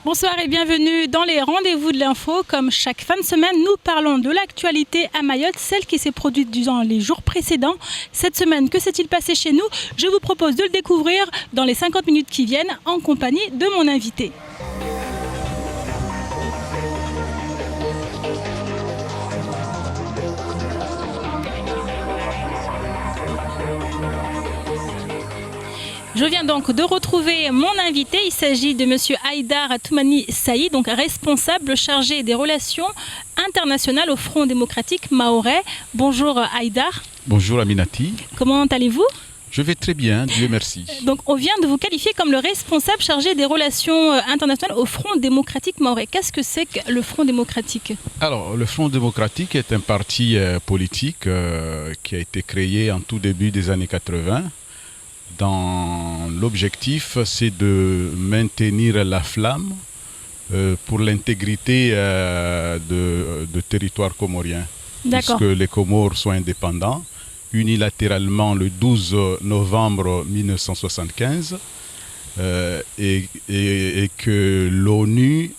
Bonsoir et bienvenue dans les rendez-vous de l'info. Comme chaque fin de semaine, nous parlons de l'actualité à Mayotte, celle qui s'est produite durant les jours précédents. Cette semaine, que s'est-il passé chez nous? Je vous propose de le découvrir dans les 50 minutes qui viennent en compagnie de mon invité. Je viens donc de retrouver mon invité. Il s'agit de monsieur Haïdar Toumani Saïd, donc responsable chargé des relations internationales au Front démocratique mahorais. Bonjour Haïdar. Bonjour Aminati. Comment allez-vous? Je vais très bien, Dieu merci. Donc on vient de vous qualifier comme le responsable chargé des relations internationales au Front démocratique mahorais. Qu'est-ce que c'est que le Front démocratique? Alors, le Front démocratique est un parti politique qui a été créé en tout début des années 80. Dans l'objectif, c'est de maintenir la flamme pour l'intégrité de territoire comorien. D'accord. Puisque les Comores sont indépendants, unilatéralement le 12 novembre 1975, et que l'ONU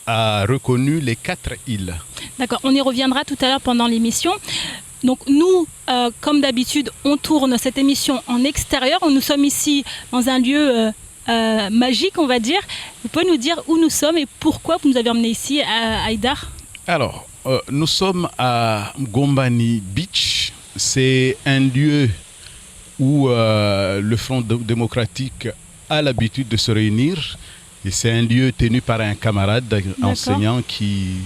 a reconnu les 4 îles. D'accord, on y reviendra tout à l'heure pendant l'émission. Donc nous, comme d'habitude, on tourne cette émission en extérieur. Nous sommes ici dans un lieu magique, on va dire. Vous pouvez nous dire où nous sommes et pourquoi vous nous avez emmenés ici à Haïdar? Alors, nous sommes à Gombani Beach. C'est un lieu où le Front démocratique a l'habitude de se réunir. Et c'est un lieu tenu par un camarade enseignant qui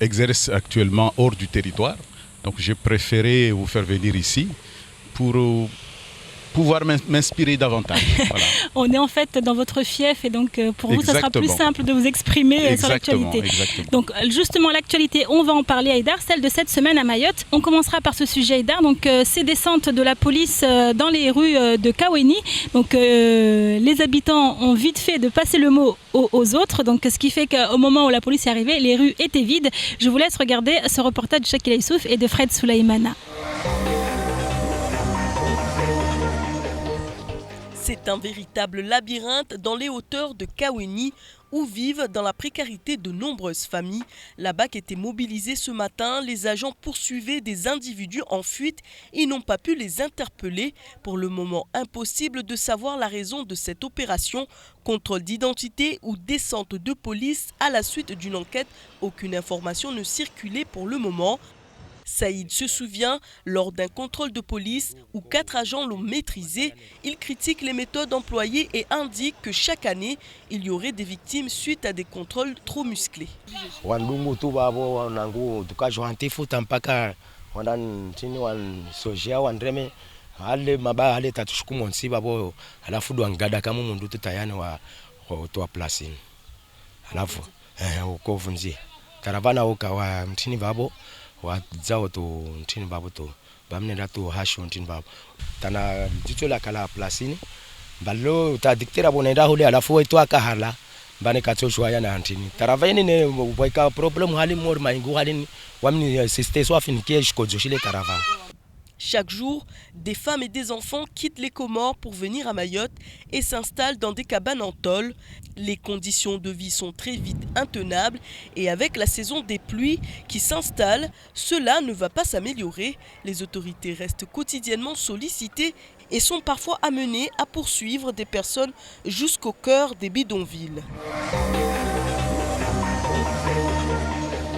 exerce actuellement hors du territoire. Donc j'ai préféré vous faire venir ici pour pouvoir m'inspirer davantage. Voilà. On est en fait dans votre fief et donc pour vous, ça sera plus simple de vous exprimer sur l'actualité. Donc justement, l'actualité, on va en parler Haïdar, celle de cette semaine à Mayotte. On commencera par ce sujet Haïdar, donc ces descentes de la police dans les rues de Kaweni. Donc les habitants ont vite fait de passer le mot aux autres, donc ce qui fait qu'au moment où la police est arrivée, les rues étaient vides. Je vous laisse regarder ce reportage de Shakila Issouf et de Fred Soulaïmana. C'est un véritable labyrinthe dans les hauteurs de Kaweni où vivent dans la précarité de nombreuses familles. La BAC était mobilisée ce matin. Les agents poursuivaient des individus en fuite et n'ont pas pu les interpeller. Pour le moment, impossible de savoir la raison de cette opération. Contrôle d'identité ou descente de police à la suite d'une enquête. Aucune information ne circulait pour le moment. Saïd se souvient, lors d'un contrôle de police où 4 agents l'ont maîtrisé, il critique les méthodes employées et indique que chaque année, il y aurait des victimes suite à des contrôles trop musclés. wadzao to ntini babo to bamnenda to hasho ntini babo tana ditso la kala placini ballo ta dictera bonenda hole alafu eto akahala bane katso shwaya na ntini taravani ne boika problem hali mor maingu hali wamni système soit fin qui est shile taravani. Chaque jour, des femmes et des enfants quittent les Comores pour venir à Mayotte et s'installent dans des cabanes en tôle. Les conditions de vie sont très vite intenables et avec la saison des pluies qui s'installe, cela ne va pas s'améliorer. Les autorités restent quotidiennement sollicitées et sont parfois amenées à poursuivre des personnes jusqu'au cœur des bidonvilles.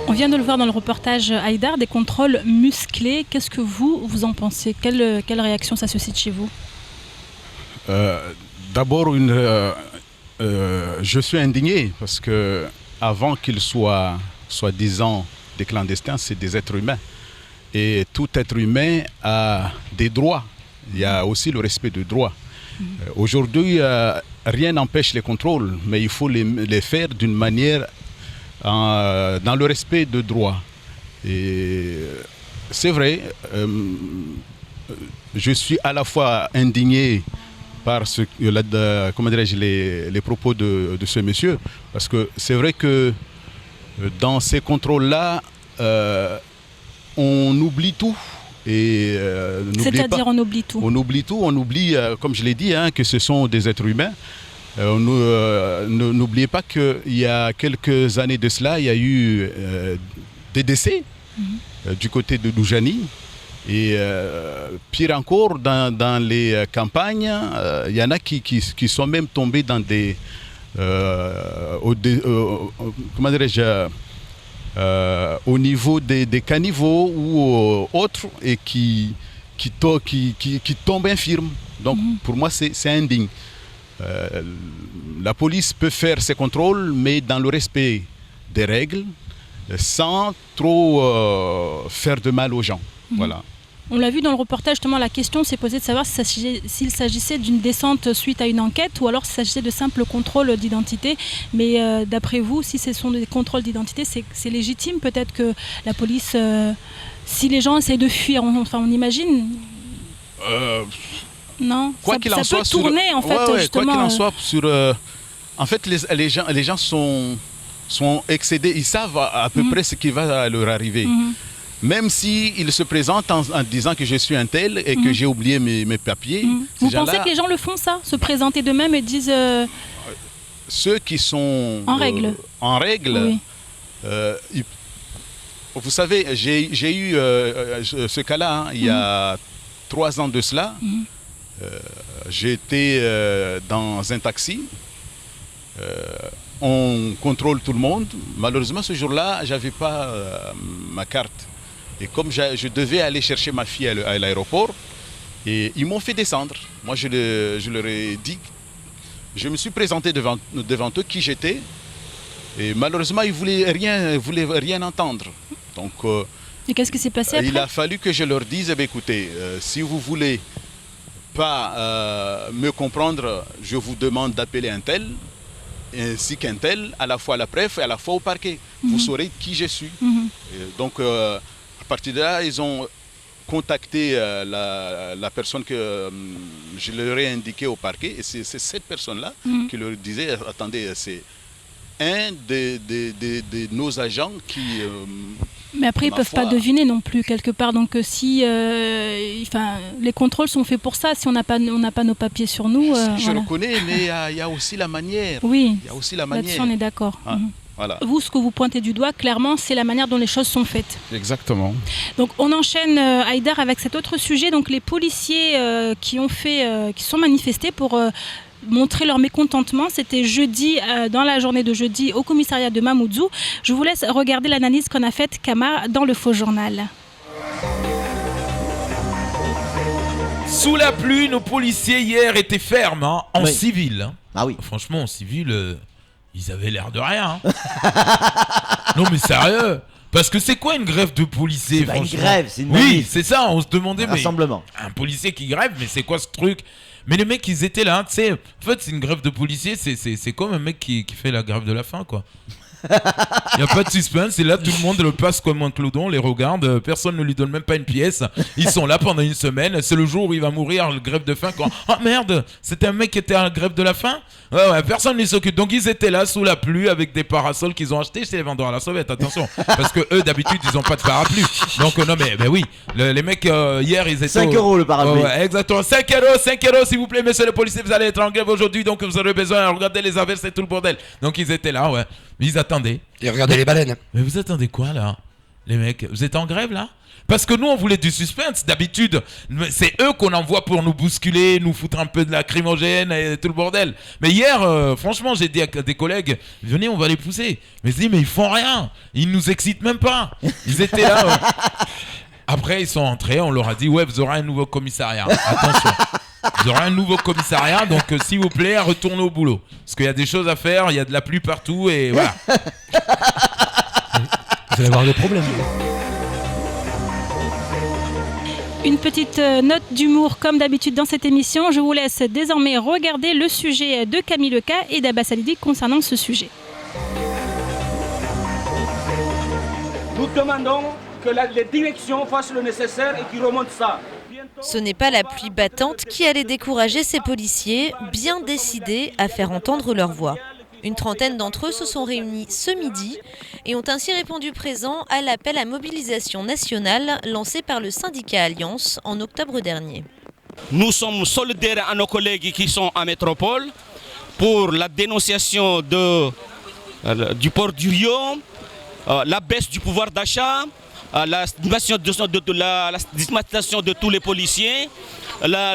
On vient de le voir dans le reportage Haïdar, des contrôles musclés. Qu'est-ce que vous en pensez? Quelle réaction ça suscite chez vous? D'abord, je suis indigné parce que avant qu'ils soient soi-disant des clandestins, c'est des êtres humains. Et tout être humain a des droits. Il y a aussi le respect des droits. Aujourd'hui, rien n'empêche les contrôles, mais il faut les faire d'une manière dans le respect de droit. Et c'est vrai, je suis à la fois indigné par les propos de ce monsieur, parce que c'est vrai que dans ces contrôles-là, on oublie tout. C'est-à-dire on oublie tout. On oublie tout, on oublie, comme je l'ai dit, que ce sont des êtres humains. N'oubliez pas qu'il y a quelques années de cela, il y a eu des décès du côté de Doujani. Et pire encore, dans les campagnes, il y en a qui sont même tombés dans des... comment dirais-je, au niveau des caniveaux ou autres, et qui tombent infirmes. Donc pour moi, c'est indigne. La police peut faire ses contrôles, mais dans le respect des règles, sans trop faire de mal aux gens. Voilà. On l'a vu dans le reportage, justement, la question s'est posée de savoir s'il s'agissait d'une descente suite à une enquête ou alors s'il s'agissait de simples contrôles d'identité. Mais d'après vous, si ce sont des contrôles d'identité, c'est légitime peut-être que la police, si les gens essayent de fuir, on imagine non, quoi qu'il en soit, peut tourner en fait. Quoi qu'il en soit, en fait, les gens sont excédés, ils savent à peu près ce qui va leur arriver. Même s'ils se présentent en disant que je suis un tel et que j'ai oublié mes papiers. Vous pensez que les gens le font ça, se présenter d'eux-mêmes et disent... Ceux qui sont en règle. Oui. Vous savez, j'ai eu ce cas-là il y a 3 ans de cela. J'étais dans un taxi. On contrôle tout le monde. Malheureusement, ce jour-là, je n'avais pas ma carte. Et comme je devais aller chercher ma fille à l'aéroport, et ils m'ont fait descendre. Moi, je leur ai dit, je me suis présenté devant eux qui j'étais. Et malheureusement, ils ne voulaient rien entendre. Donc, et qu'est-ce qui s'est passé après ? Il a fallu que je leur dise, écoutez, si vous ne voulez pas me comprendre, je vous demande d'appeler un tel, ainsi qu'un tel, à la fois à la préf et à la fois au parquet. Vous saurez qui je suis. Donc, à partir de là, ils ont contacté la personne que je leur ai indiquée au parquet. Et c'est cette personne-là qui leur disait, attendez, c'est un de nos agents qui... mais après, ils ne peuvent pas deviner non plus, quelque part. Donc, si les contrôles sont faits pour ça, si on n'a pas nos papiers sur nous... je reconnais, mais il y a aussi la manière. Oui, il y a aussi la manière. Là-dessus, on est d'accord. Voilà. Vous, ce que vous pointez du doigt, clairement, c'est la manière dont les choses sont faites. Exactement. Donc, on enchaîne, Haïdar, avec cet autre sujet. Donc, les policiers qui sont manifestés pour... montrer leur mécontentement. C'était jeudi, dans la journée de jeudi, au commissariat de Mamoudzou. Je vous laisse regarder l'analyse qu'on a faite, Kama, dans le Faux Journal. Sous la pluie, nos policiers hier étaient fermes, en civil. Ah oui. Franchement, en civil, ils avaient l'air de rien. Non mais sérieux. Parce que c'est quoi une grève de policiers? C'est pas une grève, c'est une manif. Oui, c'est ça, on se demandait, rassemblement. Mais un policier qui grève, mais c'est quoi ce truc? Mais les mecs, ils étaient là, tu sais. En fait, c'est une grève de policiers, c'est comme un mec qui fait la grève de la faim, quoi. Il n'y a pas de suspense, et là, tout le monde le passe comme un cloudon, les regarde, personne ne lui donne même pas une pièce. Ils sont là pendant une semaine, c'est le jour où il va mourir, le grève de faim. Quand... Ah merde, c'était un mec qui était à la grève de la faim? Ouais, personne ne s'occupe. Donc ils étaient là sous la pluie avec des parasols qu'ils ont achetés chez les vendeurs à la sauvette, attention. Parce que eux, d'habitude, ils n'ont pas de parapluie. Donc non, mais oui, les mecs, hier, ils étaient... 5 € le parapluie. Ouais, exactement, 5 €, s'il vous plaît, monsieur le policier, vous allez être en grève aujourd'hui, donc vous aurez besoin de regarder les averses et tout le bordel. Donc ils étaient là, ouais. Ils attendaient. Et regardez les baleines. Mais vous attendez quoi là? Les mecs, vous êtes en grève là? Parce que nous on voulait du suspense. D'habitude, c'est eux qu'on envoie pour nous bousculer, nous foutre un peu de lacrymogène et tout le bordel. Mais hier, franchement, j'ai dit à des collègues, venez, on va les pousser. Mais je dis, mais ils font rien. Ils nous excitent même pas. Ils étaient là. Après, ils sont entrés, on leur a dit, ouais, vous aurez un nouveau commissariat. Attention. Vous aurez un nouveau commissariat, donc s'il vous plaît, retournez au boulot. Parce qu'il y a des choses à faire, il y a de la pluie partout et voilà. Vous allez avoir des problèmes. Une petite note d'humour comme d'habitude dans cette émission. Je vous laisse désormais regarder le sujet de Camille Leca et d'Abbas Alidi concernant ce sujet. Nous demandons que les directions fassent le nécessaire et qu'ils remontent ça. Ce n'est pas la pluie battante qui allait décourager ces policiers, bien décidés à faire entendre leur voix. Une trentaine d'entre eux se sont réunis ce midi et ont ainsi répondu présent à l'appel à mobilisation nationale lancé par le syndicat Alliance en octobre dernier. Nous sommes solidaires à nos collègues qui sont en métropole pour la dénonciation du port du Rio, la baisse du pouvoir d'achat, la stigmatisation de tous les policiers, la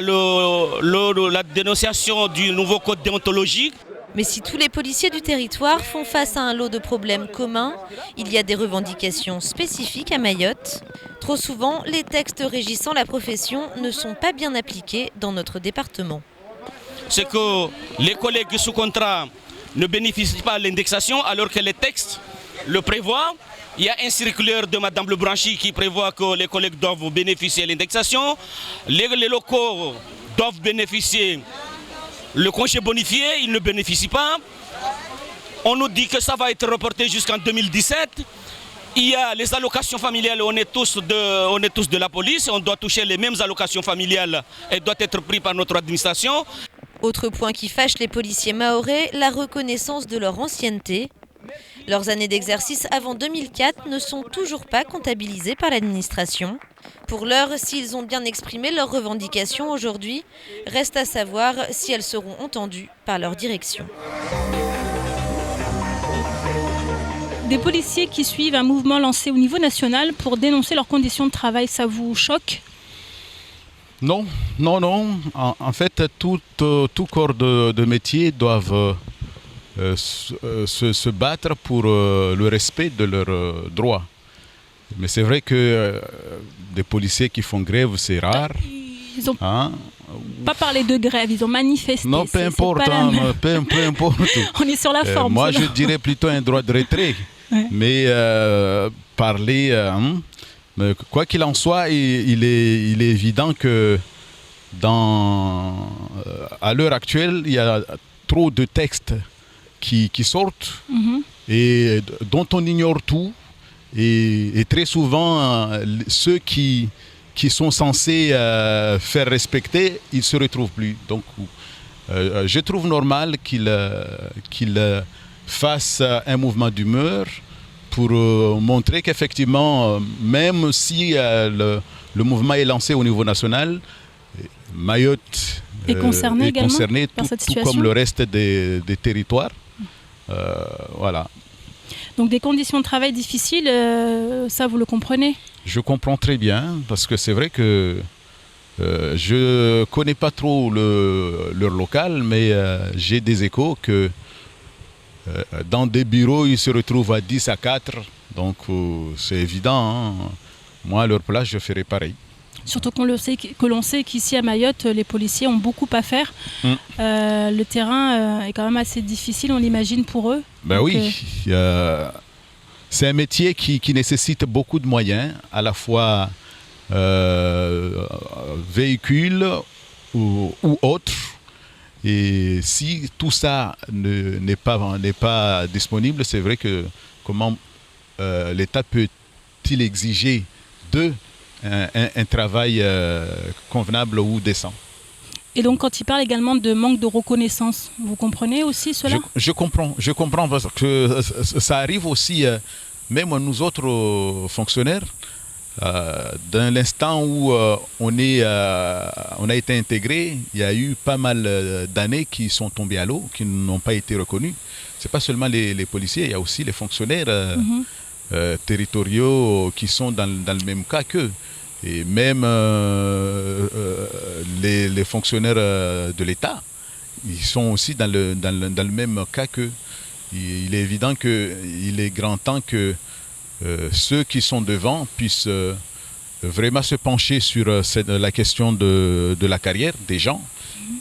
dénonciation du nouveau code déontologique. Mais si tous les policiers du territoire font face à un lot de problèmes communs, il y a des revendications spécifiques à Mayotte. Trop souvent, les textes régissant la profession ne sont pas bien appliqués dans notre département. C'est que les collègues sous contrat ne bénéficient pas de l'indexation alors que les textes le prévoient. Il y a un circulaire de Mme Lebranchi qui prévoit que les collègues doivent bénéficier de l'indexation. Les locaux doivent bénéficier le congé bonifié, ils ne bénéficient pas. On nous dit que ça va être reporté jusqu'en 2017. Il y a les allocations familiales, on est tous de la police, on doit toucher les mêmes allocations familiales et doit être pris par notre administration. Autre point qui fâche les policiers mahorais, la reconnaissance de leur ancienneté. Leurs années d'exercice avant 2004 ne sont toujours pas comptabilisées par l'administration. Pour l'heure, s'ils ont bien exprimé leurs revendications aujourd'hui, reste à savoir si elles seront entendues par leur direction. Des policiers qui suivent un mouvement lancé au niveau national pour dénoncer leurs conditions de travail, ça vous choque ? Non. En fait, tout corps de métier doivent se battre pour le respect de leurs droits. Mais c'est vrai que des policiers qui font grève, c'est rare. Ils n'ont pas parlé de grève, ils ont manifesté. Non, peu importe. Peu importe. On est sur la forme. Moi, je dirais plutôt un droit de retrait. Ouais. Mais parler... mais quoi qu'il en soit, il est évident que à l'heure actuelle, il y a trop de textes qui sortent et dont on ignore tout. Et très souvent, ceux qui sont censés faire respecter, ils ne se retrouvent plus. Donc, je trouve normal qu'il fasse un mouvement d'humeur pour montrer qu'effectivement, même si le mouvement est lancé au niveau national, Mayotte est concerné par cette situation, tout comme le reste des territoires. Voilà. Donc des conditions de travail difficiles, ça vous le comprenez ? Je comprends très bien, parce que c'est vrai que je ne connais pas trop leur local, mais j'ai des échos que dans des bureaux, ils se retrouvent à 10 à 4, donc c'est évident. Moi, à leur place, je ferais pareil. Surtout que l'on sait qu'ici à Mayotte, les policiers ont beaucoup à faire. Le terrain est quand même assez difficile, on l'imagine, pour eux. Ben donc, oui, c'est un métier qui nécessite beaucoup de moyens, à la fois véhicules ou autres. Et si tout ça n'est pas disponible, c'est vrai que comment l'État peut-il exiger un travail convenable ou décent. Et donc quand il parle également de manque de reconnaissance, vous comprenez aussi cela ? Je comprends parce que ça arrive aussi, même nous autres fonctionnaires, dans l'instant où on a été intégré, il y a eu pas mal d'années qui sont tombées à l'eau, qui n'ont pas été reconnues. Ce n'est pas seulement les policiers, il y a aussi les fonctionnaires territoriaux qui sont dans le même cas qu'eux. Et même les fonctionnaires de l'État, ils sont aussi dans le même cas qu'eux. Il est évident qu'il est grand temps que ceux qui sont devant puissent vraiment se pencher sur la question de la carrière des gens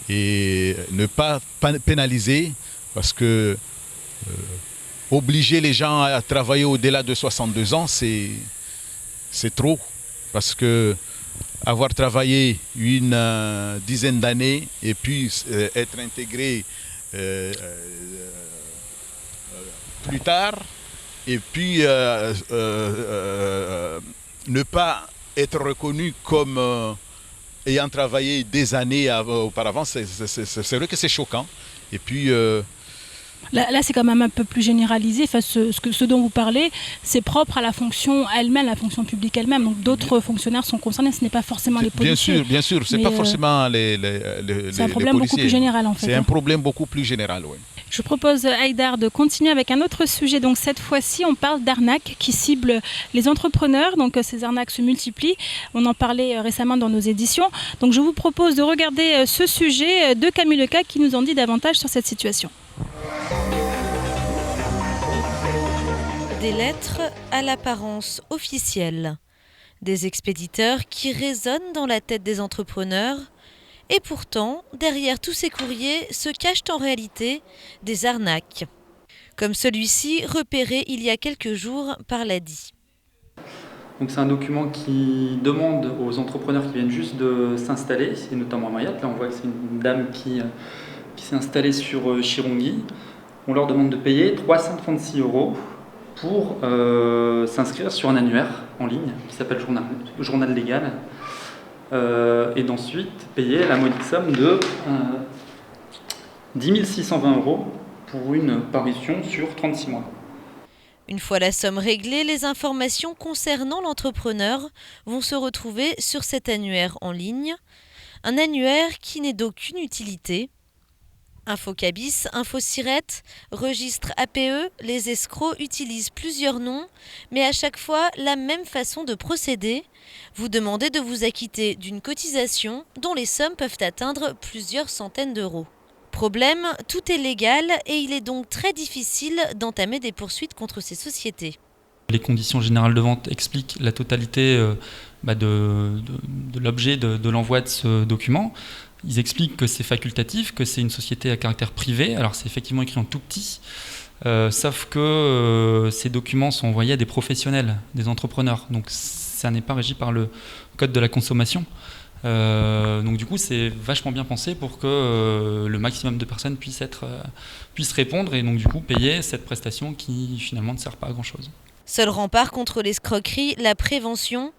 et ne pas pénaliser, parce que obliger les gens à travailler au-delà de 62 ans, c'est trop. Parce que avoir travaillé une dizaine d'années et puis être intégré plus tard, et puis ne pas être reconnu comme ayant travaillé des années auparavant, c'est vrai que c'est choquant. Et puis... Là, c'est quand même un peu plus généralisé. Enfin, ce dont vous parlez, c'est propre à la fonction elle-même, la fonction publique elle-même. Donc d'autres fonctionnaires sont concernés, ce n'est pas forcément les policiers. Bien sûr, ce n'est pas forcément les c'est un problème beaucoup plus général en fait. C'est un problème beaucoup plus général, oui. Je propose, Haïdar, de continuer avec un autre sujet. Donc cette fois-ci, on parle d'arnaques qui ciblent les entrepreneurs. Donc ces arnaques se multiplient. On en parlait récemment dans nos éditions. Donc je vous propose de regarder ce sujet de Camille Leca qui nous en dit davantage sur cette situation. Des lettres à l'apparence officielle. Des expéditeurs qui résonnent dans la tête des entrepreneurs. Et pourtant, derrière tous ces courriers se cachent en réalité des arnaques. Comme celui-ci, repéré il y a quelques jours par l'ADI. Donc c'est un document qui demande aux entrepreneurs qui viennent juste de s'installer, et notamment à Mayotte. Là on voit que c'est une dame qui s'est installée sur Chirongui. On leur demande de payer 336 € pour s'inscrire sur un annuaire en ligne qui s'appelle Journal Légal. Et d'ensuite payer la modique somme de 10 620 € pour une parution sur 36 mois. Une fois la somme réglée, les informations concernant l'entrepreneur vont se retrouver sur cet annuaire en ligne. Un annuaire qui n'est d'aucune utilité. Infocabis, Infociret, registre APE, les escrocs utilisent plusieurs noms, mais à chaque fois la même façon de procéder. Vous demandez de vous acquitter d'une cotisation dont les sommes peuvent atteindre plusieurs centaines d'euros. Problème, tout est légal et il est donc très difficile d'entamer des poursuites contre ces sociétés. Les conditions générales de vente expliquent la totalité de l'objet de l'envoi de ce document. Ils expliquent que c'est facultatif, que c'est une société à caractère privé. Alors c'est effectivement écrit en tout petit, sauf que ces documents sont envoyés à des professionnels, des entrepreneurs. Donc ça n'est pas régi par le code de la consommation. Donc du coup c'est vachement bien pensé pour que le maximum de personnes puissent répondre et donc du coup payer cette prestation qui finalement ne sert pas à grand chose. Seul rempart contre l'escroquerie, la prévention.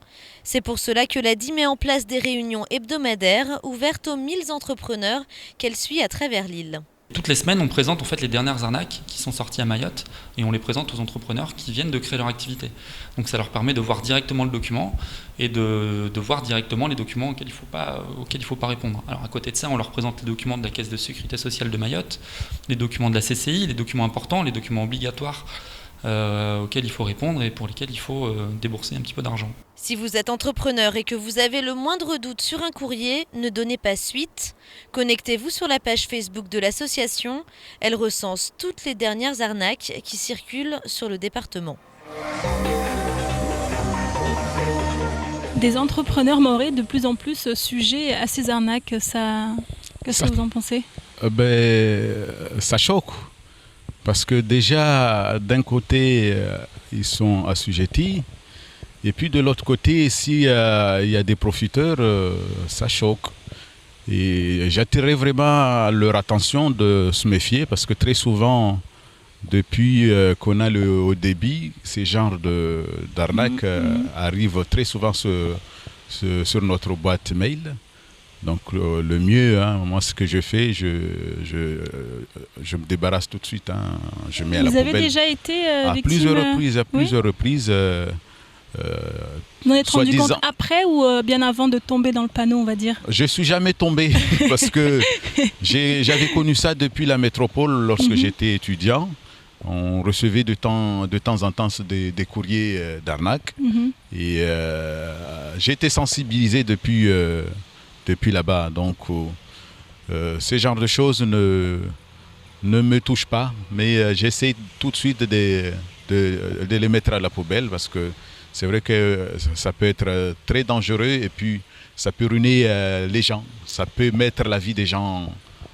C'est pour cela que l'ADI met en place des réunions hebdomadaires ouvertes aux 1000 entrepreneurs qu'elle suit à travers l'île. Toutes les semaines, on présente en fait les dernières arnaques qui sont sorties à Mayotte et on les présente aux entrepreneurs qui viennent de créer leur activité. Donc ça leur permet de voir directement le document et de voir directement les documents auxquels il ne faut pas répondre. Alors à côté de ça, on leur présente les documents de la Caisse de Sécurité Sociale de Mayotte, les documents de la CCI, les documents importants, les documents obligatoires auxquels il faut répondre et pour lesquels il faut débourser un petit peu d'argent. Si vous êtes entrepreneur et que vous avez le moindre doute sur un courrier, ne donnez pas suite. Connectez-vous sur la page Facebook de l'association. Elle recense toutes les dernières arnaques qui circulent sur le département. Des entrepreneurs mahorais de plus en plus sujets à ces arnaques. Qu'est-ce que vous en pensez ? Ça choque. Parce que déjà, d'un côté, ils sont assujettis. Et puis de l'autre côté, s'il y a des profiteurs, ça choque. Et j'attirerais vraiment leur attention de se méfier parce que très souvent, depuis qu'on a le haut débit, ces genres d'arnaques arrivent très souvent sur notre boîte mail. Donc le mieux, moi ce que je fais, je me débarrasse tout de suite. Je mets à la poubelle. Vous avez déjà été victime à plusieurs reprises. Vous en êtes rendu compte après ou bien avant de tomber dans le panneau, on va dire ? Je ne suis jamais tombé parce que j'avais connu ça depuis la métropole lorsque j'étais étudiant. On recevait de temps en temps des courriers d'arnaque. Et j'ai été sensibilisé depuis là-bas. Donc, ce genre de choses ne me touchent pas. Mais j'essaie tout de suite de les mettre à la poubelle parce que c'est vrai que ça peut être très dangereux et puis ça peut ruiner les gens. Ça peut mettre la vie des gens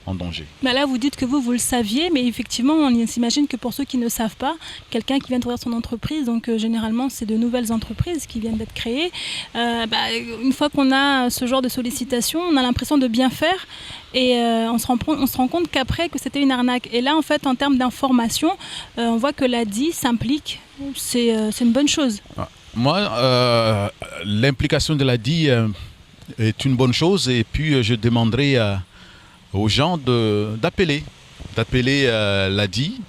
en danger. Bah là, vous dites que vous le saviez, mais effectivement, on s'imagine que pour ceux qui ne savent pas, quelqu'un qui vient d'ouvrir son entreprise, donc généralement, c'est de nouvelles entreprises qui viennent d'être créées. Une fois qu'on a ce genre de sollicitation, on a l'impression de bien faire et on se rend compte qu'après, que c'était une arnaque. Et là, en fait, en termes d'information, on voit que l'ADI s'implique. C'est une bonne chose. Moi, l'implication de l'ADI est une bonne chose et puis je demanderai aux gens d'appeler l'ADI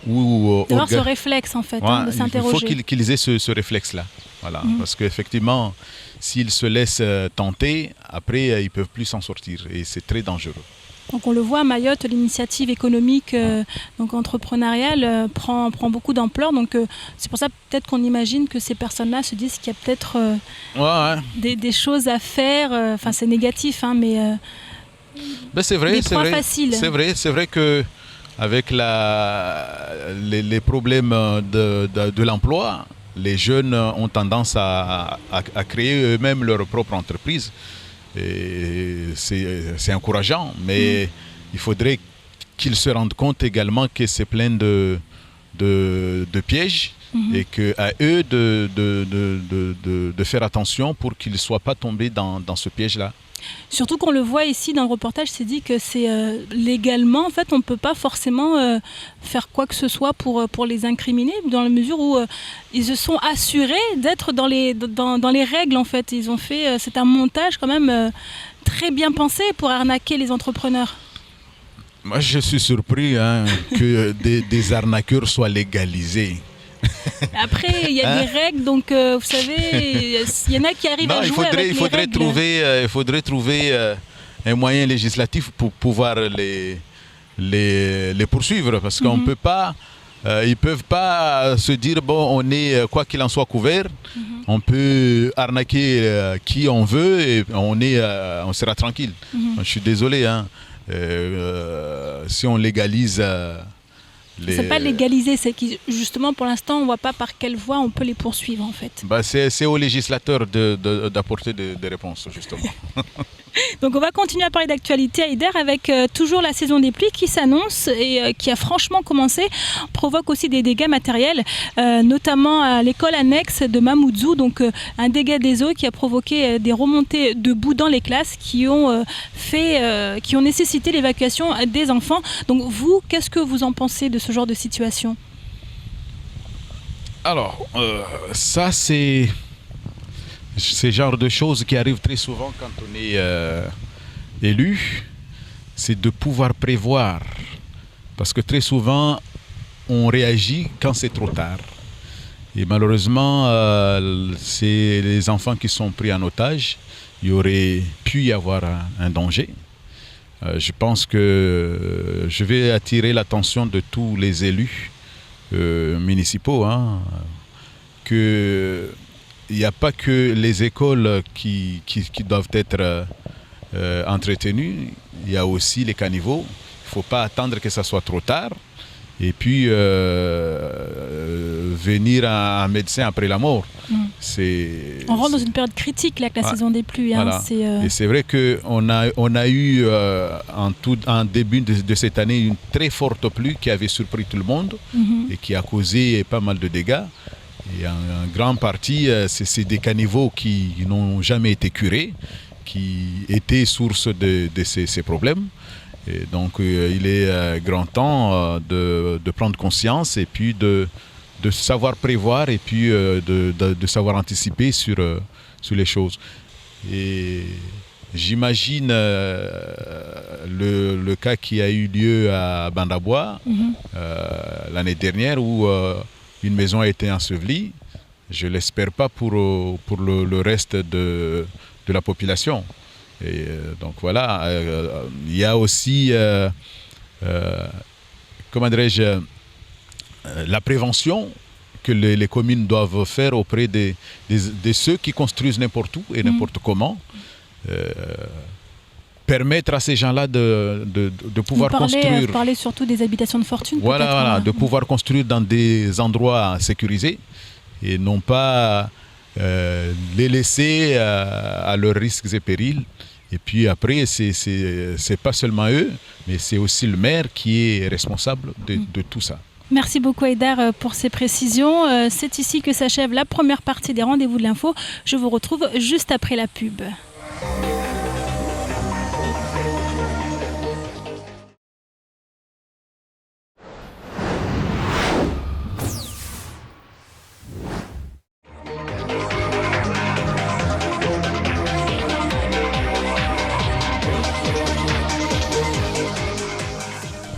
ou d'avoir ce réflexe en fait, de s'interroger. Il faut qu'ils aient ce réflexe-là, voilà, parce qu'effectivement, s'ils se laissent tenter, après ils ne peuvent plus s'en sortir et c'est très dangereux. Donc on le voit à Mayotte, l'initiative économique donc entrepreneuriale prend beaucoup d'ampleur. Donc c'est pour ça peut-être qu'on imagine que ces personnes-là se disent qu'il y a peut-être des choses à faire. Enfin c'est négatif, hein, mais c'est vrai, facile. C'est vrai que avec les problèmes de l'emploi, les jeunes ont tendance à créer eux-mêmes leur propre entreprise. Et c'est encourageant, mais il faudrait qu'ils se rendent compte également que c'est plein de pièges et qu'à eux de faire attention pour qu'ils ne soient pas tombés dans ce piège-là. Surtout qu'on le voit ici dans le reportage, c'est dit que c'est légalement, en fait, on ne peut pas forcément faire quoi que ce soit pour les incriminer, dans la mesure où ils se sont assurés d'être dans les règles, en fait. Ils ont fait, c'est un montage quand même très bien pensé pour arnaquer les entrepreneurs. Moi, je suis surpris que des arnaqueurs soient légalisés. Après, il y a des règles, donc vous savez, il y en a qui arrivent à jouer avec les règles. Il faudrait trouver un moyen législatif pour pouvoir les poursuivre, parce qu'on peut pas, ils peuvent pas se dire bon, on est quoi qu'il en soit couvert, on peut arnaquer qui on veut et on sera tranquille. Je suis désolé, si on légalise. C'est pas légaliser, c'est que justement pour l'instant on ne voit pas par quelle voie on peut les poursuivre en fait. C'est aux législateurs d'apporter des réponses justement. Donc on va continuer à parler d'actualité Haïder avec toujours la saison des pluies qui s'annonce et qui a franchement commencé, provoque aussi des dégâts matériels, notamment à l'école annexe de Mamoudzou, donc un dégât des eaux qui a provoqué des remontées de boue dans les classes qui ont nécessité l'évacuation des enfants. Donc vous, qu'est-ce que vous en pensez de ce genre de situation ? Alors, ça c'est ce genre de choses qui arrivent très souvent quand on est élu, c'est de pouvoir prévoir. Parce que très souvent, on réagit quand c'est trop tard. Et malheureusement, c'est les enfants qui sont pris en otage. Il y aurait pu y avoir un danger. Je pense que je vais attirer l'attention de tous les élus municipaux, que il n'y a pas que les écoles qui doivent être entretenues, il y a aussi les caniveaux. Il ne faut pas attendre que ça soit trop tard et puis venir à un médecin après la mort. On rentre dans une période critique là, avec la saison des pluies. Voilà. Et c'est vrai qu'on a eu en début de cette année une très forte pluie qui avait surpris tout le monde et qui a causé pas mal de dégâts. Et en grande partie, c'est des caniveaux qui n'ont jamais été curés, qui étaient source de ces problèmes. Et donc, il est grand temps de prendre conscience et puis de savoir prévoir et puis de savoir anticiper sur les choses. Et j'imagine le cas qui a eu lieu à Bandabois l'année dernière où une maison a été ensevelie. Je ne l'espère pas pour le reste de la population. Et donc voilà, il y a aussi, comment dirais-je, la prévention que les communes doivent faire auprès de ceux qui construisent n'importe où et n'importe comment. Permettre à ces gens-là de pouvoir construire. Parler surtout des habitations de fortune. Voilà, de pouvoir construire dans des endroits sécurisés et non pas les laisser à leurs risques et périls Et puis après, c'est pas seulement eux, mais c'est aussi le maire qui est responsable de tout ça. Merci beaucoup Haïdar pour ces précisions. C'est ici que s'achève la première partie des rendez-vous de l'info. Je vous retrouve juste après la pub.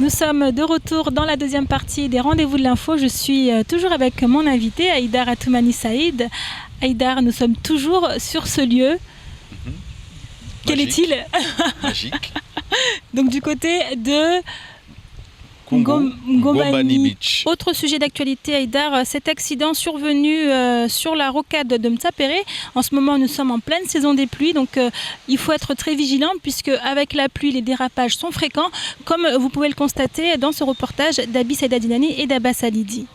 Nous sommes de retour dans la deuxième partie des rendez-vous de l'info. Je suis toujours avec mon invité, Haïdar Atoumani Saïd. Haïdar, nous sommes toujours sur ce lieu. Quel est-il? Magique. Donc du côté de Ngombani Beach. Autre sujet d'actualité, Haïdar, cet accident survenu sur la rocade de Mtsapéré. En ce moment, nous sommes en pleine saison des pluies, donc il faut être très vigilant puisque avec la pluie, les dérapages sont fréquents, comme vous pouvez le constater dans ce reportage d'Abi Saïdadinani et d'Abbas Alidi.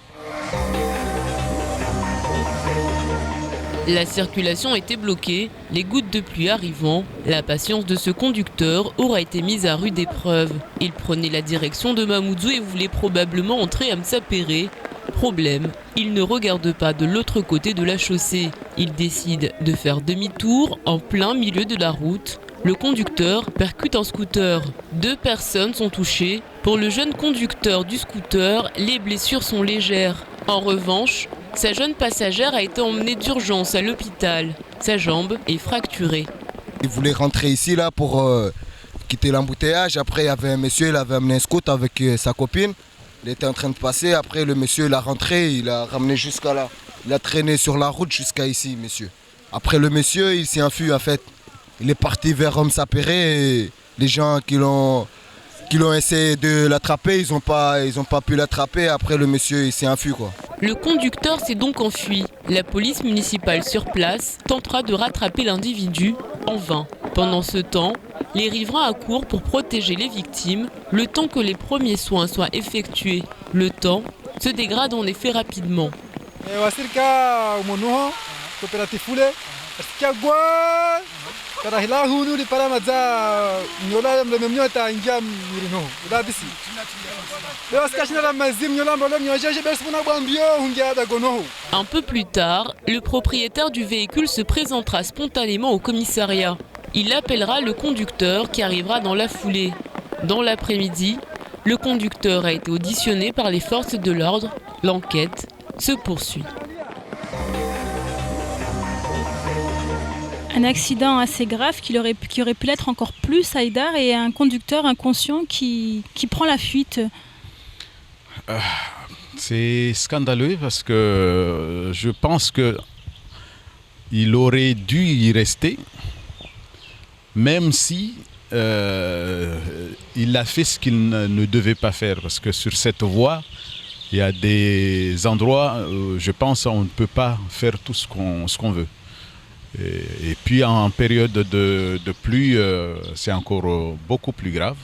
La circulation était bloquée, les gouttes de pluie arrivant, la patience de ce conducteur aura été mise à rude épreuve. Il prenait la direction de Mamoudzou et voulait probablement entrer à Mtsapéré. Problème, il ne regarde pas de l'autre côté de la chaussée. Il décide de faire demi-tour en plein milieu de la route. Le conducteur percute un scooter. 2 personnes sont touchées. Pour le jeune conducteur du scooter, les blessures sont légères. En revanche, sa jeune passagère a été emmenée d'urgence à l'hôpital. Sa jambe est fracturée. Il voulait rentrer ici là pour quitter l'embouteillage. Après, il y avait un monsieur, il avait amené un scoot avec sa copine. Il était en train de passer. Après, le monsieur, il a rentré, il a ramené jusqu'à là. Il a traîné sur la route jusqu'à ici, monsieur. Après, le monsieur, il s'est enfui en fait. Il est parti vers Mtsapéré et les gens qui l'ont essayé de l'attraper, ils n'ont pas pu l'attraper. Après, le monsieur, il s'est enfui quoi. Le conducteur s'est donc enfui. La police municipale sur place tentera de rattraper l'individu en vain. Pendant ce temps, les riverains accourent pour protéger les victimes, le temps que les premiers soins soient effectués. Le temps se dégrade en effet rapidement. Un peu plus tard, le propriétaire du véhicule se présentera spontanément au commissariat. Il appellera le conducteur qui arrivera dans la foulée. Dans l'après-midi, le conducteur a été auditionné par les forces de l'ordre. L'enquête se poursuit. Un accident assez grave qui aurait pu l'être encore plus, Haïdar, et un conducteur inconscient qui prend la fuite. C'est scandaleux parce que je pense qu'il aurait dû y rester, même si il a fait ce qu'il ne devait pas faire. Parce que sur cette voie, il y a des endroits où je pense on ne peut pas faire tout ce qu'on veut. Et puis en période de pluie, c'est encore beaucoup plus grave.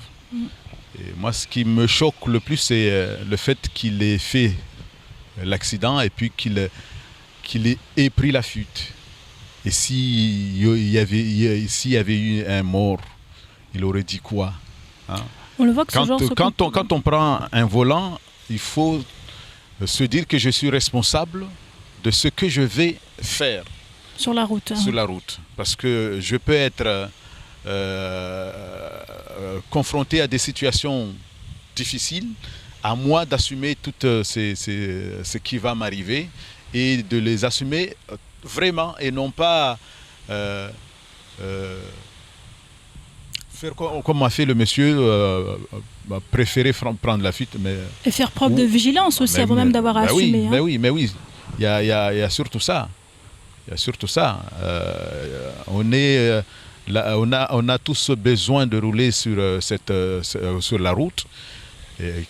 Et moi, ce qui me choque le plus, c'est le fait qu'il ait fait l'accident et puis qu'il ait pris la fuite. Et s'il y avait eu un mort, il aurait dit quoi, hein? On le voit que quand on prend un volant, il faut se dire que je suis responsable de ce que je vais faire. Sur la route. Sur la route. Parce que je peux être confronté à des situations difficiles, à moi d'assumer tout ce qui va m'arriver et de les assumer vraiment et non pas faire comme a fait le monsieur, préférer prendre la fuite. Et faire preuve de vigilance aussi avant même d'avoir à assumer. Oui, il y a surtout ça. Il y a surtout ça. On a tous besoin de rouler sur la route.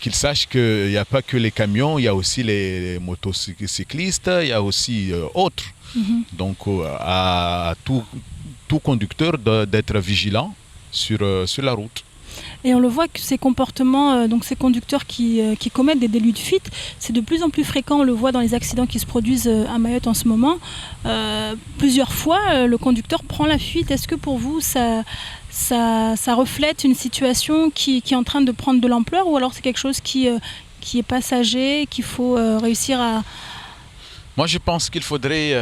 Qu'ils sachent qu'il n'y a pas que les camions, il y a aussi les motocyclistes, il y a aussi autres. Donc à tout conducteur d'être vigilant sur la route. Et on le voit que ces comportements, donc ces conducteurs qui commettent des délits de fuite, c'est de plus en plus fréquent. On le voit dans les accidents qui se produisent à Mayotte en ce moment. Plusieurs fois, le conducteur prend la fuite. Est-ce que pour vous, ça reflète une situation qui est en train de prendre de l'ampleur, ou alors c'est quelque chose qui est passager, qu'il faut réussir à... Moi, je pense qu'il faudrait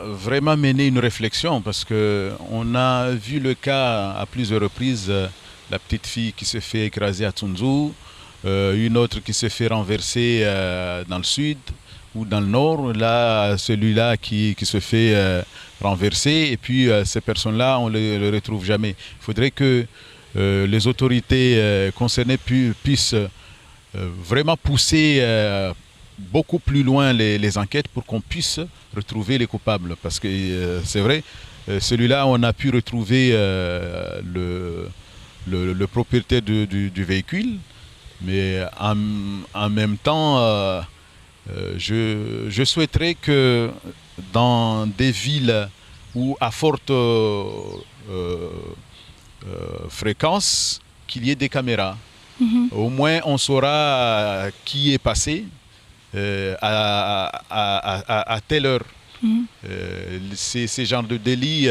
vraiment mener une réflexion, parce qu'on a vu le cas à plusieurs reprises, la petite fille qui se fait écraser à Tsunzu, une autre qui se fait renverser dans le sud ou dans le nord, là, celui-là qui se fait renverser, et puis ces personnes-là, on ne les retrouve jamais. Il faudrait que les autorités concernées puissent vraiment pousser beaucoup plus loin les enquêtes pour qu'on puisse retrouver les coupables. Parce que c'est vrai, celui-là, on a pu retrouver le propriétaire du véhicule, mais en même temps, je souhaiterais que dans des villes où à forte fréquence, qu'il y ait des caméras. Au moins, on saura qui est passé à telle heure. Ces genres de délits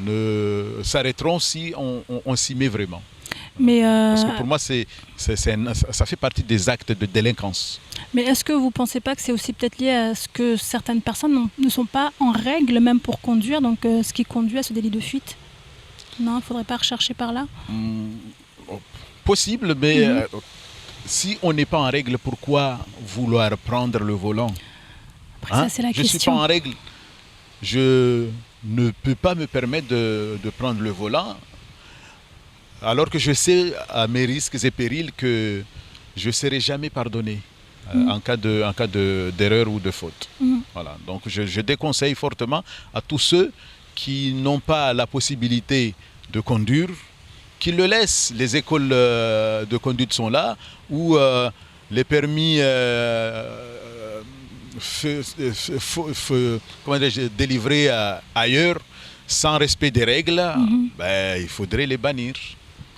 ne s'arrêteront si on s'y met vraiment. Mais parce que pour moi, ça fait partie des actes de délinquance. Mais est-ce que vous ne pensez pas que c'est aussi peut-être lié à ce que certaines personnes ne sont pas en règle même pour conduire, donc ce qui conduit à ce délit de fuite? Non, il ne faudrait pas rechercher par là? Possible, mais si on n'est pas en règle, pourquoi vouloir prendre le volant? Après, ça, c'est la question. Je ne suis pas en règle. Je ne peux pas me permettre de prendre le volant, alors que je sais à mes risques et périls que je ne serai jamais pardonné en cas d'erreur ou de faute. Voilà. Donc je déconseille fortement à tous ceux qui n'ont pas la possibilité de conduire, qu'ils le laissent. Les écoles de conduite sont là, où les permis délivrés ailleurs, sans respect des règles, il faudrait les bannir.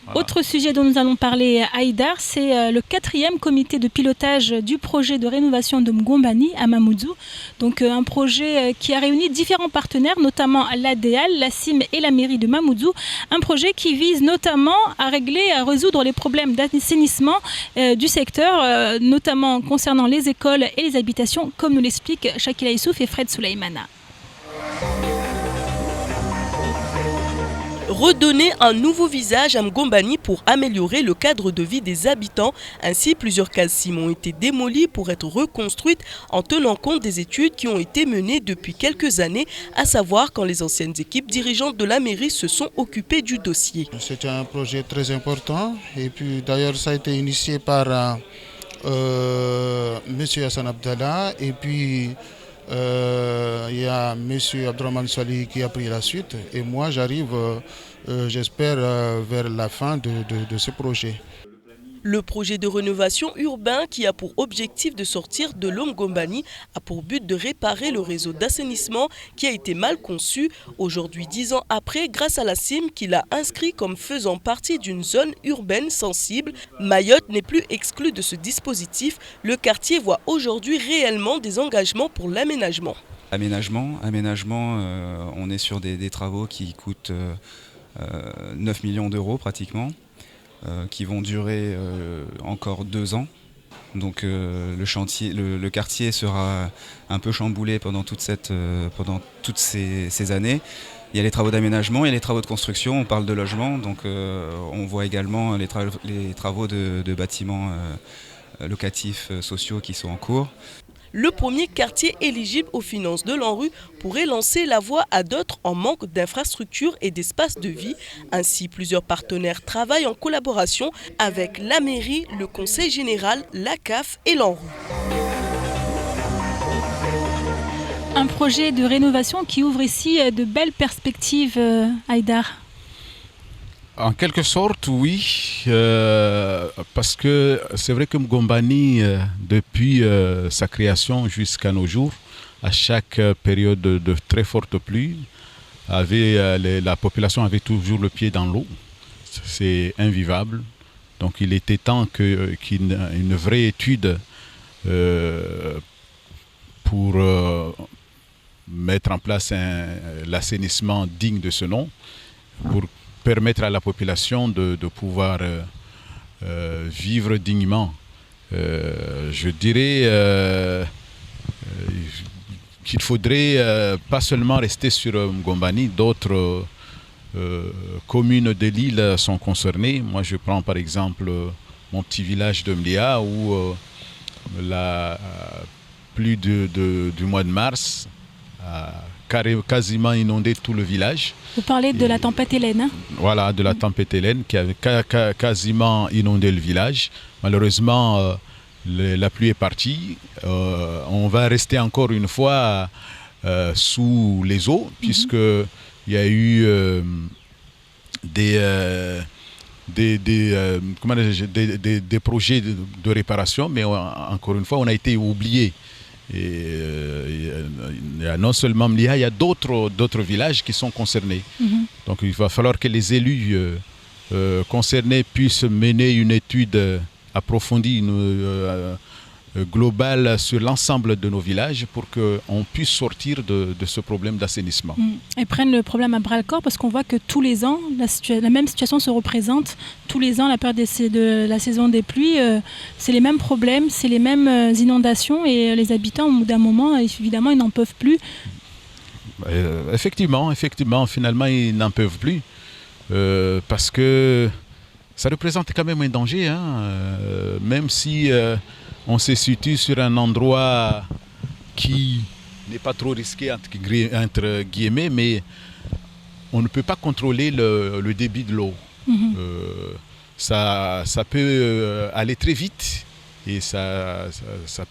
Voilà. Autre sujet dont nous allons parler, Haïdar, c'est le 4e comité de pilotage du projet de rénovation de Mgombani à Mamoudzou. Donc un projet qui a réuni différents partenaires, notamment l'ADEAL, la CIM et la mairie de Mamoudzou. Un projet qui vise notamment à résoudre les problèmes d'assainissement du secteur, notamment concernant les écoles et les habitations, comme nous l'expliquent Shakila Issouf et Fred Souleymana. Redonner un nouveau visage à Mgombani pour améliorer le cadre de vie des habitants. Ainsi, plusieurs cases CIM ont été démolies pour être reconstruites en tenant compte des études qui ont été menées depuis quelques années, à savoir quand les anciennes équipes dirigeantes de la mairie se sont occupées du dossier. C'était un projet très important et puis d'ailleurs ça a été initié par M. Hassan Abdallah et puis il y a M. Abdraman Salih qui a pris la suite et moi j'arrive, j'espère, vers la fin de ce projet. Le projet de rénovation urbain qui a pour objectif de sortir de l'eau Mgombani a pour but de réparer le réseau d'assainissement qui a été mal conçu. Aujourd'hui, 10 ans après, grâce à la CIM qui l'a inscrit comme faisant partie d'une zone urbaine sensible, Mayotte n'est plus exclue de ce dispositif. Le quartier voit aujourd'hui réellement des engagements pour l'aménagement. Aménagement, on est sur des travaux qui coûtent 9 millions d'euros pratiquement. Qui vont durer encore 2 ans. Donc le quartier sera un peu chamboulé pendant toutes ces années. Il y a les travaux d'aménagement, il y a les travaux de construction, on parle de logement, donc on voit également les travaux de bâtiments locatifs sociaux qui sont en cours. Le premier quartier éligible aux finances de l'ANRU pourrait lancer la voie à d'autres en manque d'infrastructures et d'espaces de vie. Ainsi, plusieurs partenaires travaillent en collaboration avec la mairie, le conseil général, la CAF et l'ANRU. Un projet de rénovation qui ouvre ici de belles perspectives, Haïdar. En quelque sorte, oui, parce que c'est vrai que Mgombani, depuis sa création jusqu'à nos jours, à chaque période de très forte pluie, la population avait toujours le pied dans l'eau. c'est invivable. Donc il était temps qu'une vraie étude pour mettre en place l'assainissement digne de ce nom, pour permettre à la population de pouvoir vivre dignement. Je dirais qu'il faudrait pas seulement rester sur Mgombani, d'autres communes de l'île sont concernées. Moi je prends par exemple mon petit village de Mlia où la pluie du mois de mars a quasiment inondé tout le village. Vous parlez de la tempête Hélène, hein? Voilà, de la tempête Hélène qui a quasiment inondé le village. Malheureusement, la pluie est partie. On va rester encore une fois sous les eaux, puisqu'il y a eu des projets de réparation, mais encore une fois, on a été oubliés. Et il y a non seulement Mlia, il y a d'autres villages qui sont concernés. Donc il va falloir que les élus concernés puissent mener une étude approfondie, globale sur l'ensemble de nos villages pour qu'on puisse sortir de ce problème d'assainissement. Et prennent le problème à bras-le-corps parce qu'on voit que tous les ans, la même situation se représente. Tous les ans, la période de la saison des pluies, c'est les mêmes problèmes, c'est les mêmes inondations et les habitants, au bout d'un moment, évidemment, ils n'en peuvent plus. Effectivement, finalement, ils n'en peuvent plus parce que ça représente quand même un danger, même si on se situe sur un endroit qui n'est pas trop risqué entre guillemets, mais on ne peut pas contrôler le débit de l'eau. Ça peut aller très vite et ça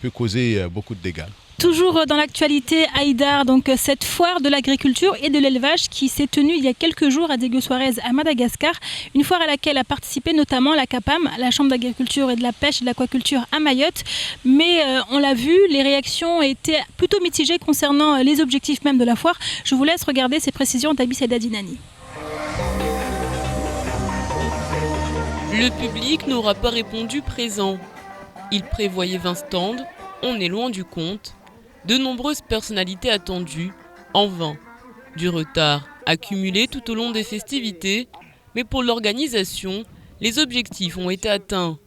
peut causer beaucoup de dégâts. Toujours dans l'actualité, Haïdar, donc cette foire de l'agriculture et de l'élevage qui s'est tenue il y a quelques jours à Diego Suarez à Madagascar, une foire à laquelle a participé notamment la CAPAM, la Chambre d'agriculture et de la pêche et de l'aquaculture à Mayotte. Mais on l'a vu, les réactions étaient plutôt mitigées concernant les objectifs même de la foire. Je vous laisse regarder ces précisions d'Abi Sedadinani. Le public n'aura pas répondu présent. Il prévoyait 20 stands, on est loin du compte. De nombreuses personnalités attendues, en vain. Du retard accumulé tout au long des festivités, mais pour l'organisation, les objectifs ont été atteints.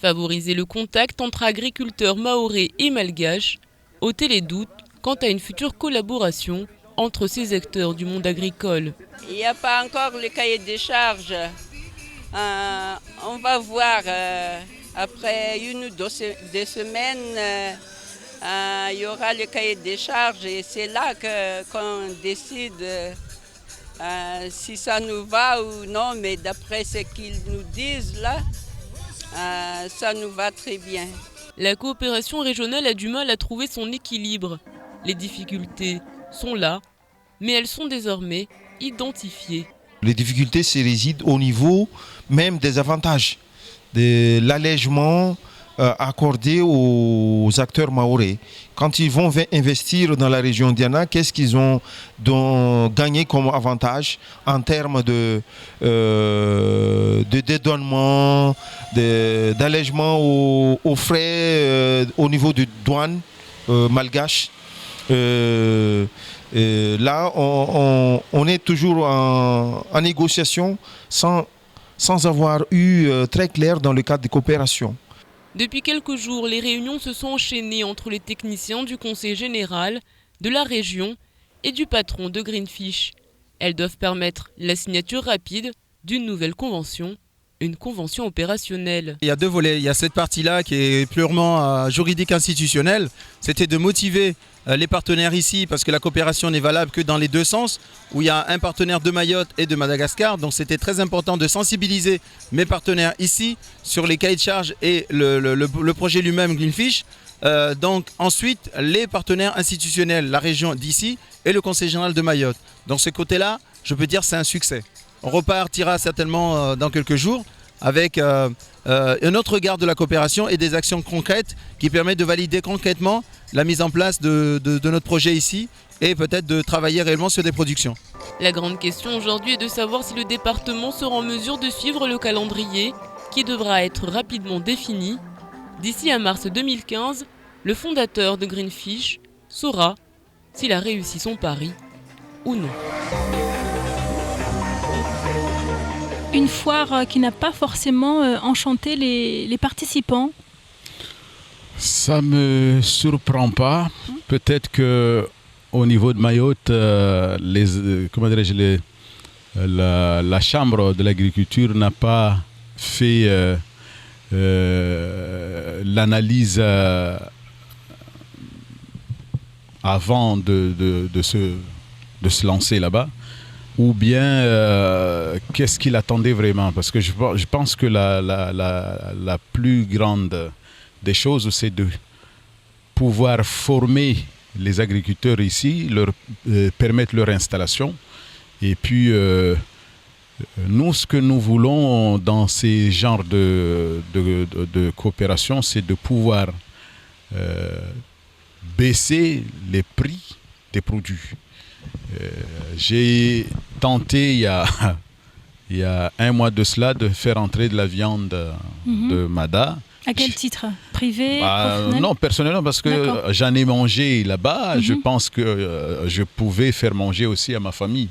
Favoriser le contact entre agriculteurs mahorais et malgaches, ôter les doutes quant à une future collaboration entre ces acteurs du monde agricole. Il n'y a pas encore le cahier des charges. On va voir après une ou deux semaines. Il y aura le cahier des charges et c'est là qu'on décide si ça nous va ou non. Mais d'après ce qu'ils nous disent là, ça nous va très bien. La coopération régionale a du mal à trouver son équilibre. Les difficultés sont là, mais elles sont désormais identifiées. Les difficultés se résident au niveau même des avantages, de l'allègement accordé aux acteurs mahorais. Quand ils vont investir dans la région Diana, qu'est-ce qu'ils ont gagné comme avantage en termes de dédouanement, d'allègement aux frais au niveau de douane malgache. Là, on est toujours en négociation sans avoir eu très clair dans le cadre des coopérations. Depuis quelques jours, les réunions se sont enchaînées entre les techniciens du Conseil général, de la région et du patron de Greenfish. Elles doivent permettre la signature rapide d'une nouvelle convention, une convention opérationnelle. Il y a deux volets. Il y a cette partie-là qui est purement juridique institutionnelle. C'était de motiver les partenaires ici, parce que la coopération n'est valable que dans les deux sens, où il y a un partenaire de Mayotte et de Madagascar. Donc c'était très important de sensibiliser mes partenaires ici sur les cahiers de charges et le projet lui-même Greenfish. Donc ensuite, les partenaires institutionnels, la région d'ici et le Conseil général de Mayotte. Donc ce côté-là, je peux dire c'est un succès. On repartira certainement dans quelques jours avec un autre regard de la coopération et des actions concrètes qui permettent de valider concrètement la mise en place de notre projet ici et peut-être de travailler réellement sur des productions. La grande question aujourd'hui est de savoir si le département sera en mesure de suivre le calendrier qui devra être rapidement défini. D'ici à mars 2015, le fondateur de Greenfish saura s'il a réussi son pari ou non. Une foire qui n'a pas forcément enchanté les participants. Ça me surprend pas. Peut-être que au niveau de Mayotte, la Chambre de l'agriculture n'a pas fait l'analyse avant de se lancer là-bas. Ou bien qu'est-ce qu'il attendait vraiment? Parce que je pense que la plus grande des choses, c'est de pouvoir former les agriculteurs ici, leur permettre leur installation. Et puis, nous, ce que nous voulons dans ces genres de coopération, c'est de pouvoir baisser les prix des produits. J'ai tenté il y a un mois de cela de faire entrer de la viande de Mada. À quel titre? Privé, professionnel? Non, personnellement, parce que j'en ai mangé là-bas. Je pense que je pouvais faire manger aussi à ma famille.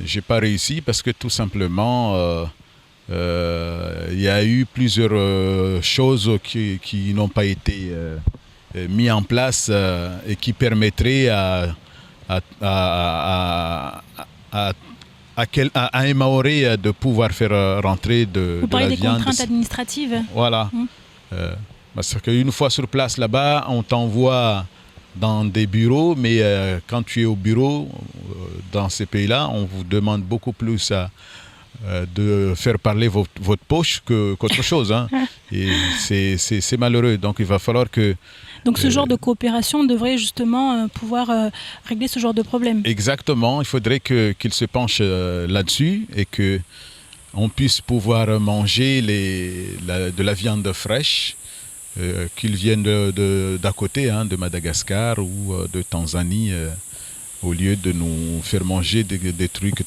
Je n'ai pas réussi parce que tout simplement, il y a eu plusieurs choses qui n'ont pas été mises en place et qui permettraient à un Maoré de pouvoir faire rentrer de la viande. Vous parlez des contraintes administratives. Voilà. Parce qu'une fois sur place là-bas, on t'envoie dans des bureaux, mais quand tu es au bureau, dans ces pays-là, on vous demande beaucoup plus de faire parler votre poche qu'autre chose. Hein. Et c'est malheureux. Donc il va falloir que... Donc ce genre de coopération devrait justement pouvoir régler ce genre de problème. Exactement. Il faudrait qu'il se penche là-dessus et qu'on puisse pouvoir manger de la viande fraîche qu'ils viennent d'à côté, hein, de Madagascar ou de Tanzanie, au lieu de nous faire manger des trucs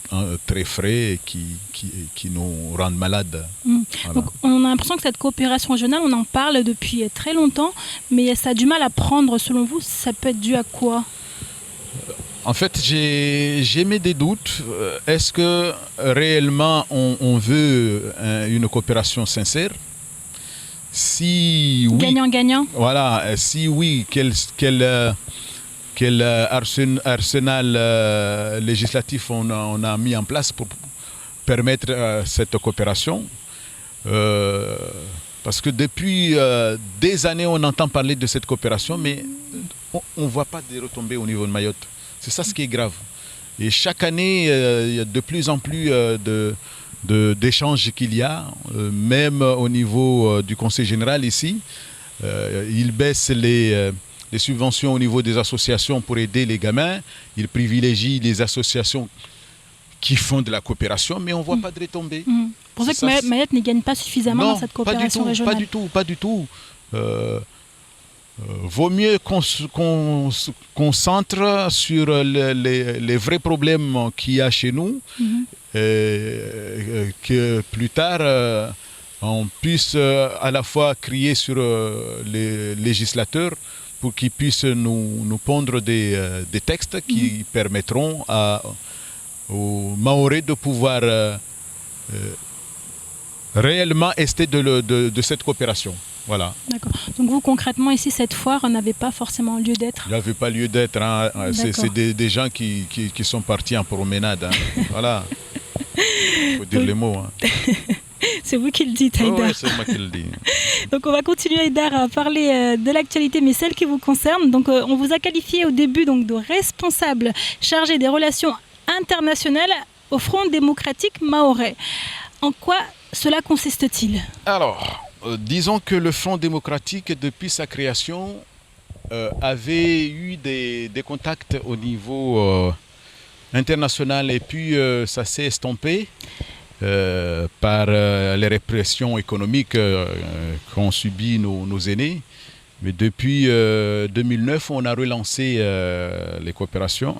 très frais et qui nous rendent malades. Voilà. Donc, on a l'impression que cette coopération régionale, on en parle depuis très longtemps, mais ça a du mal à prendre. Selon vous, ça peut être dû à quoi? En fait, j'ai mis des doutes. Est-ce que réellement on veut une coopération sincère? Si oui, gagnant-gagnant. Voilà. Si oui, quel arsenal législatif on a mis en place pour permettre cette coopération? Parce que depuis des années, on entend parler de cette coopération, mais on ne voit pas de retombées au niveau de Mayotte. C'est ça ce qui est grave. Et chaque année, il y a de plus en plus d'échanges qu'il y a, même au niveau du Conseil général ici. Ils baissent les subventions au niveau des associations pour aider les gamins. Ils privilégient les associations qui font de la coopération, mais on ne voit pas de retombées. Pour ça que Mayotte ne gagne pas suffisamment dans cette coopération régionale. Pas du tout. Vaut mieux qu'on se concentre sur les vrais problèmes qu'il y a chez nous, que plus tard, on puisse à la fois crier sur les législateurs pour qu'ils puissent nous pondre des textes qui permettront aux Maorés de pouvoir réellement ester de cette coopération. Voilà. D'accord. Donc vous, concrètement, ici, cette foire n'avait pas forcément lieu d'être? Il n'avait pas lieu d'être. Hein. C'est des gens qui sont partis en promenade. Hein. Voilà. Il faut dire les mots. Hein. C'est vous qui le dites, Haïdar. Oui, c'est moi qui le dis. Donc on va continuer, Haïdar, à parler de l'actualité, mais celle qui vous concerne. Donc on vous a qualifié au début de responsable chargé des relations internationales au Front démocratique mahorais. En quoi cela consiste-t-il? Alors, disons que le Front démocratique, depuis sa création, avait eu des contacts au niveau international et puis ça s'est estompé par les répressions économiques qu'ont subi nos aînés. Mais depuis 2009, on a relancé les coopérations,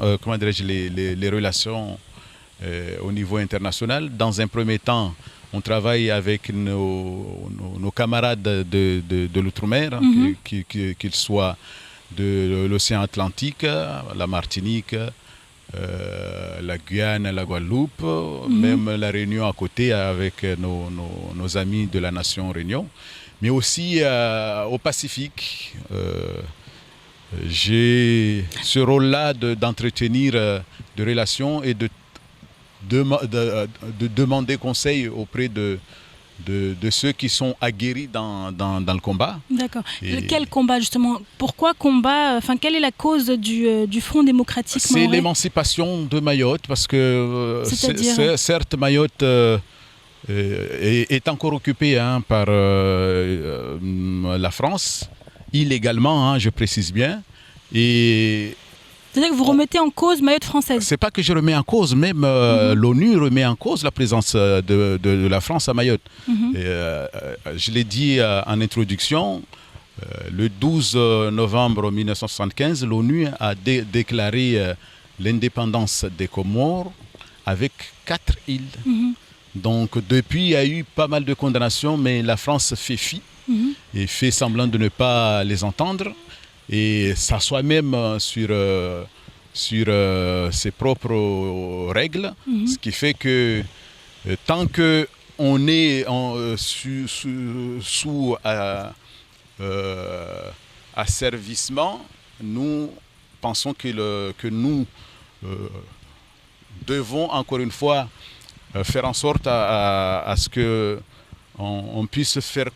les relations au niveau international. Dans un premier temps, on travaille avec nos camarades de l'outre-mer, qu'ils soient de l'océan Atlantique, la Martinique, la Guyane, la Guadeloupe, même la Réunion à côté avec nos amis de la nation Réunion, mais aussi au Pacifique. J'ai ce rôle-là d'entretenir des relations et de demander conseil auprès de ceux qui sont aguerris dans le combat. D'accord. Quel combat justement? Pourquoi combat? Enfin, quelle est la cause du Front démocratique mahorais? C'est l'émancipation de Mayotte, parce que certes Mayotte est encore occupée par la France, illégalement, je précise bien. Et c'est-à-dire que vous remettez en cause Mayotte française? C'est pas que je remets en cause, même l'ONU remet en cause la présence de la France à Mayotte. Je l'ai dit en introduction, le 12 novembre 1975, l'ONU a déclaré l'indépendance des Comores avec 4 îles. Donc depuis, il y a eu pas mal de condamnations, mais la France fait fi et fait semblant de ne pas les entendre. Et s'assoit même sur ses propres règles, ce qui fait que tant qu'on est sous asservissement, nous pensons que nous devons encore une fois faire en sorte à ce que on puisse faire,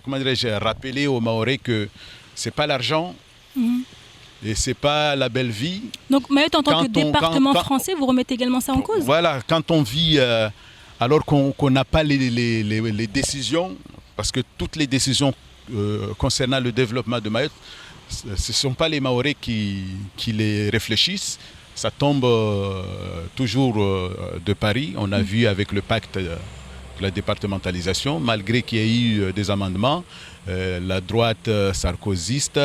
comment dirais-je, rappeler aux Mahorais que c'est pas l'argent et c'est pas la belle vie. Donc Mayotte en tant que département français, vous remettez également ça en cause? Voilà, quand on vit alors qu'on n'a pas les décisions, parce que toutes les décisions concernant le développement de Mayotte, ce ne sont pas les Mahorais qui les réfléchissent. Ça tombe toujours de Paris. On a vu avec le pacte de la départementalisation, malgré qu'il y ait eu des amendements, la droite sarkozyste.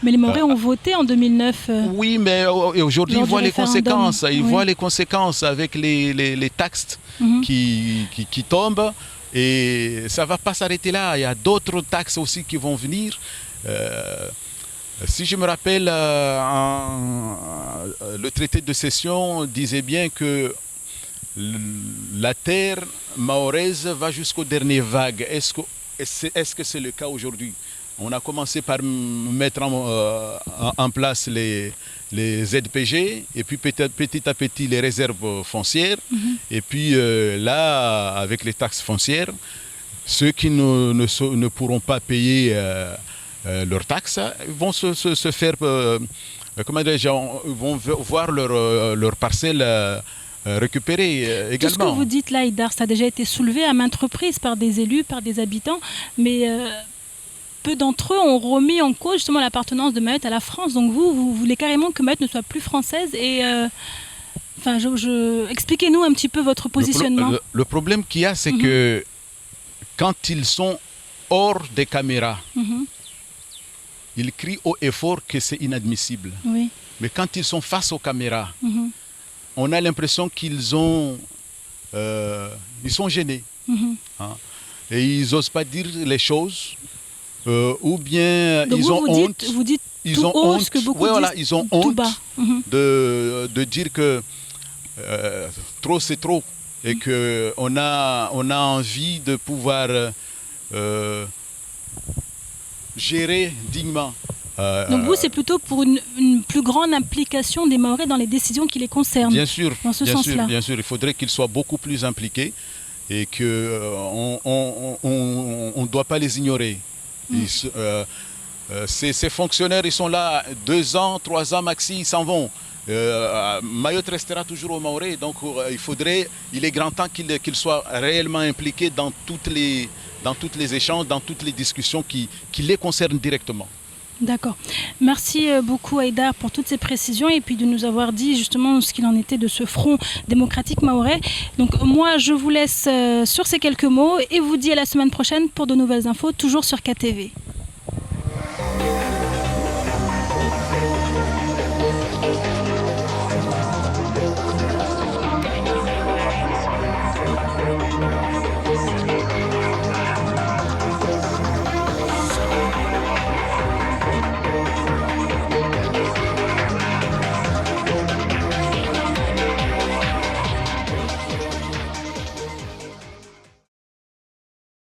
Mais les Mahorais ont voté en 2009. Oui, mais aujourd'hui, ils voient les conséquences. Ils voient les conséquences avec les taxes qui tombent. Et ça ne va pas s'arrêter là. Il y a d'autres taxes aussi qui vont venir. Si je me rappelle, le traité de cession disait bien que la terre mahoraise va jusqu'aux dernières vagues. Est-ce que c'est le cas aujourd'hui? On a commencé par mettre en place les ZPG et puis petit à petit les réserves foncières. Et puis là, avec les taxes foncières, ceux qui ne pourront pas payer leurs taxes vont se faire, comment dirais-je, vont voir leur parcelle récupérer également. Tout ce que vous dites là, Haïdar, ça a déjà été soulevé à maintes reprises par des élus, par des habitants, mais peu d'entre eux ont remis en cause justement l'appartenance de Mayotte à la France. Donc vous voulez carrément que Mayotte ne soit plus française et expliquez-nous un petit peu votre positionnement. Le problème qu'il y a, c'est que quand ils sont hors des caméras, ils crient haut et fort que c'est inadmissible. Oui. Mais quand ils sont face aux caméras, on a l'impression qu'ils sont gênés. Et ils n'osent pas dire les choses. Ou bien donc ils ont honte. Vous dites ils ont haut, honte. Ce que beaucoup Voilà, disent ils ont tout honte bas. de dire que trop c'est trop et que on a envie de pouvoir gérer dignement. Donc vous, c'est plutôt pour une plus grande implication des Mahorais dans les décisions qui les concernent. Bien sûr, dans ce sens-là. Bien sûr, il faudrait qu'ils soient beaucoup plus impliqués et qu'on ne doit pas les ignorer. Ces fonctionnaires, ils sont là 2 ans, 3 ans maxi, ils s'en vont. Mayotte restera toujours aux Mahorais, donc il est grand temps qu'ils soient réellement impliqués dans tous les échanges, dans toutes les discussions qui les concernent directement. D'accord. Merci beaucoup Haïdar pour toutes ces précisions et puis de nous avoir dit justement ce qu'il en était de ce front démocratique mahorais. Donc moi je vous laisse sur ces quelques mots et vous dis à la semaine prochaine pour de nouvelles infos, toujours sur KTV.